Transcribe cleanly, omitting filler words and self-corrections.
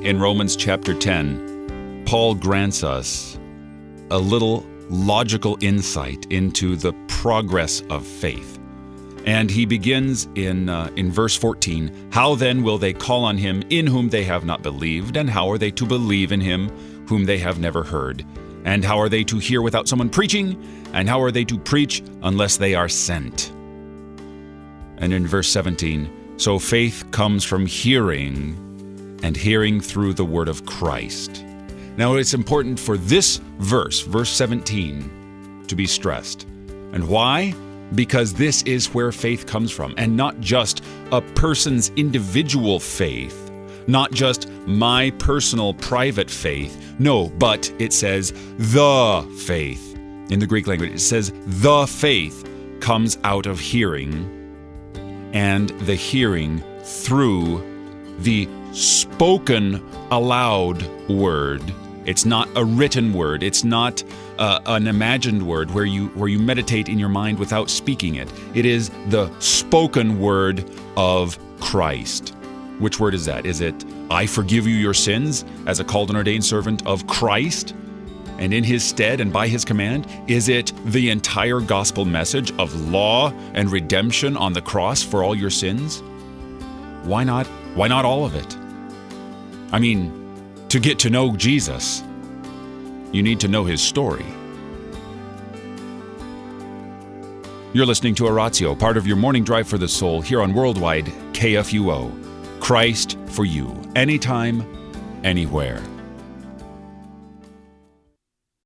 in Romans chapter 10, Paul grants us a little logical insight into the progress of faith. And he begins in verse 14, "How then will they call on him in whom they have not believed? And how are they to believe in him whom they have never heard? And how are they to hear without someone preaching? And how are they to preach unless they are sent?" And in verse 17, "So faith comes from hearing, and hearing through the word of Christ." Now it's important for this verse 17, to be stressed. And why? Because this is where faith comes from, and not just a person's individual faith, not just my personal private faith. No, but it says the faith. In the Greek language, it says the faith comes out of hearing, and the hearing through the spoken aloud word. It's not a written word. It's not an imagined word where you meditate in your mind without speaking it. It is the spoken word of Christ. Which word is that? Is it, "I forgive you your sins," as a called and ordained servant of Christ, and in his stead and by his command? Is it the entire gospel message of law and redemption on the cross for all your sins? Why not? Why not all of it? I mean, to get to know Jesus, you need to know his story. You're listening to Oratio, part of your morning drive for the soul, here on Worldwide KFUO. Christ for you, anytime, anywhere.